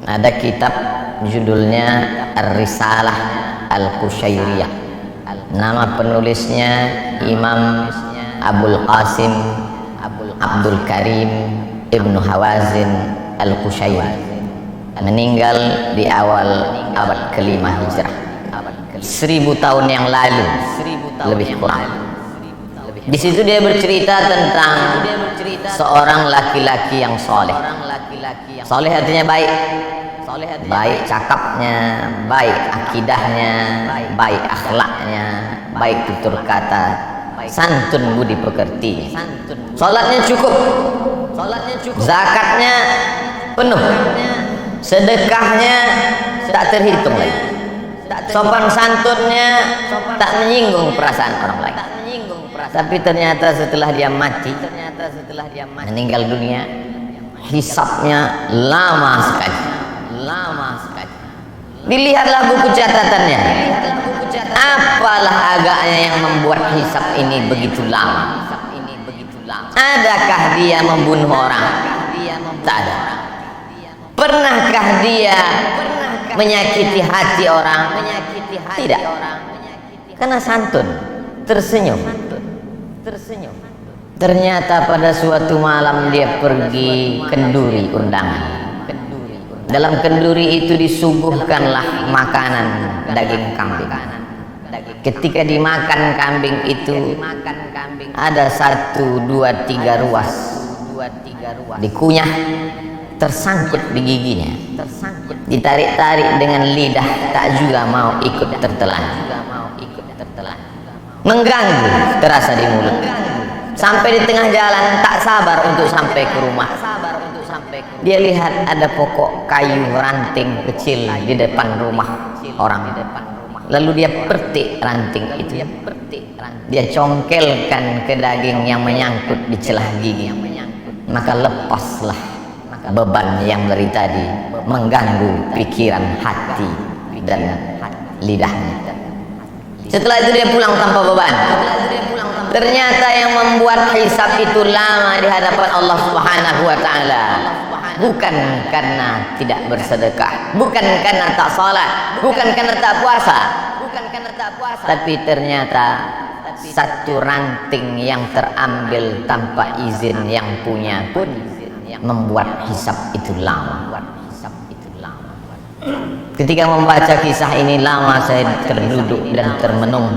Ada kitab judulnya Ar-Risalah Al-Qushairiyah. Nama penulisnya Imam Abul Qasim Abdul Karim Ibnu Hawazin Al-Qushairi. Meninggal di awal abad ke-5 Hijrah, 1000 tahun yang lalu lebih kurang. Di situ dia bercerita tentang seorang laki-laki yang soleh. Soleh artinya baik, baik cakapnya, baik akidahnya, baik akhlaknya, baik tutur kata, santun budi pekerti. Salatnya cukup, zakatnya penuh, sedekahnya tak terhitung lagi, sopan santunnya tak menyinggung perasaan orang lain. Tapi ternyata setelah dia mati, meninggal dunia, hisabnya lama sekali. Dilihatlah buku catatannya. Apalah agaknya yang membuat hisab ini begitu lama? Adakah dia membunuh orang? Tak ada. Pernahkah dia menyakiti hati orang? Tidak. Karena santun, tersenyum. Ternyata pada suatu malam dia pergi kenduri undangan. Dalam kenduri itu disuguhkanlah makanan daging kambing. Ketika dimakan kambing itu, ada 1, 2, 3 ruas dikunyah, tersangkut di giginya, ditarik-tarik dengan lidah, tak juga mau ikut tertelan. Mengganggu terasa di mulut. Sampai di tengah jalan tak sabar untuk sampai ke rumah. Dia lihat ada pokok kayu ranting kecil di depan rumah orang. Lalu dia petik ranting itu. Dia congkelkan ke daging yang menyangkut di celah gigi. Maka lepaslah beban yang dari tadi mengganggu pikiran, hati dan lidahnya. Setelah itu dia pulang tanpa beban. Ternyata yang membuat hisab itu lama di hadapan Allah Subhanahu wa taala bukan karena tidak bersedekah, bukan karena tak salat, bukan karena tak puasa, tapi ternyata satu ranting yang terambil tanpa izin yang punya pun membuat hisab itu lama. Ketika membaca kisah ini lama saya terduduk dan termenung.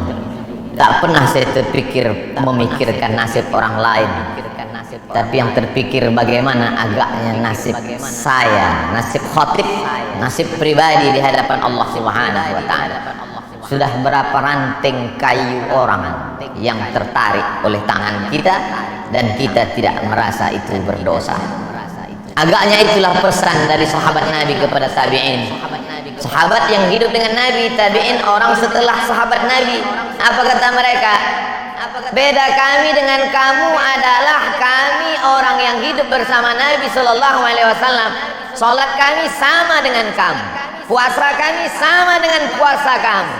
Tak pernah saya terpikir memikirkan nasib orang lain, tapi yang terpikir bagaimana agaknya nasib saya, nasib khatib, nasib pribadi di hadapan Allah Subhanahu wa taala. Sudah berapa ranting kayu orang yang tertarik oleh tangan kita dan kita tidak merasa itu berdosa. Agaknya itulah pesan dari sahabat Nabi kepada tabi'in. Sahabat yang hidup dengan Nabi, tabi'in orang setelah sahabat Nabi. Apa kata mereka? Beda kami dengan kamu adalah kami orang yang hidup bersama Nabi Sallallahu Alaihi Wasallam. Salat kami sama dengan kamu, puasa kami sama dengan puasa kamu,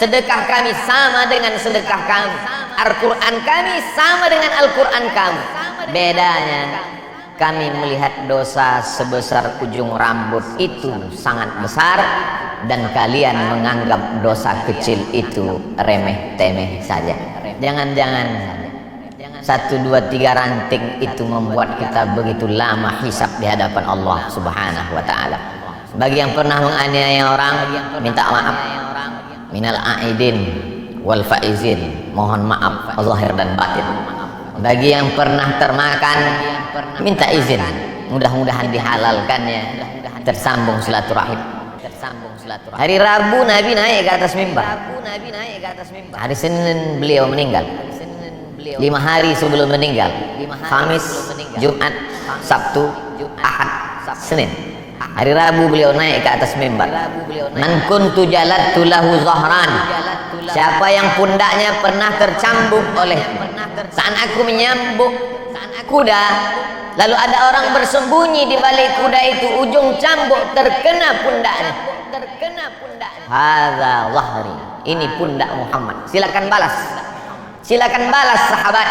sedekah kami sama dengan sedekah kamu, Al-Quran kami sama dengan Al-Quran kamu. Bedanya kami melihat dosa sebesar ujung rambut itu sangat besar, dan kalian menganggap dosa kecil itu remeh-temeh saja. Jangan-jangan 1, 2, 3 ranting itu membuat kita begitu lama hisab di hadapan Allah Subhanahu wa taala. Bagi yang pernah menganiaya orang, minta maaf. Minal aidin wal faizin, mohon maaf zahir dan batin. Bagi yang pernah termakan, minta izin, mudah-mudahan dihalalkannya, tersambung silaturahim. Hari Rabu Nabi naik ke atas mimbar. Hari Senin beliau meninggal. 5 hari sebelum meninggal, Kamis, Jumat, Sabtu, Ahad, Senin. Hari Rabu beliau naik ke atas mimbar. Man kuntu jalattu lahu zahran, siapa yang pundaknya pernah tercambuk oleh saat aku menyambuk kuda, lalu ada orang bersembunyi di balik kuda itu, ujung cambuk terkena pundaknya. Hadza zahri, ini pundak Muhammad. Silakan balas. Silakan balas sahabat.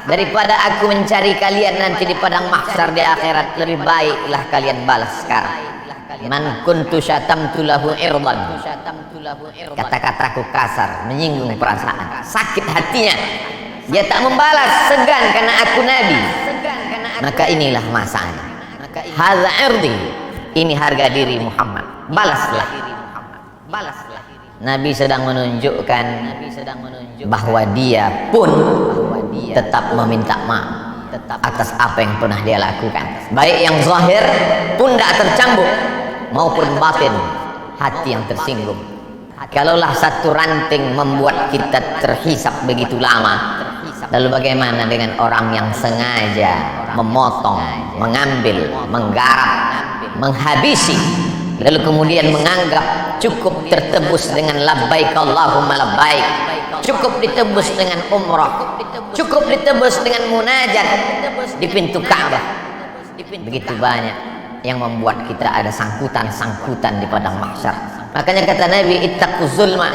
Daripada aku mencari kalian nanti di padang mahsyar di akhirat, lebih baiklah kalian balas sekarang. Man kuntu syatamtu lahu irdan. Kata-kataku kasar, menyinggung perasaan, sakit hatinya. Dia tak membalas, segan karena aku nabi. Maka inilah masanya. Hadza irdi. Ini harga diri Muhammad. Balaslah. Nabi sedang menunjukkan bahwa dia pun tetap meminta maaf atas apa yang pernah dia lakukan, baik yang zahir pundak tercambuk maupun batin hati yang tersinggung. Kalaulah satu ranting membuat kita terhisap begitu lama, lalu bagaimana dengan orang yang sengaja memotong, mengambil, menggarap, menghabisi, lalu kemudian menganggap cukup tertebus dengan labbaik Allahumma labbaik, cukup ditebus dengan umrah, cukup ditebus dengan munajat di pintu Ka'bah. Begitu banyak yang membuat kita ada sangkutan-sangkutan di padang mahsyar. Makanya kata Nabi, ittaquz zulma,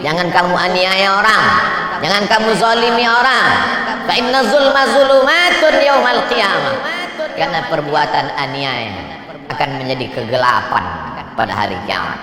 jangan kamu aniaya orang, jangan kamu zalimi orang. Fa inna zulma zulumatun yaumal qiyamah. Karena perbuatan aniaya akan menjadi kegelapan pada hari kiamat.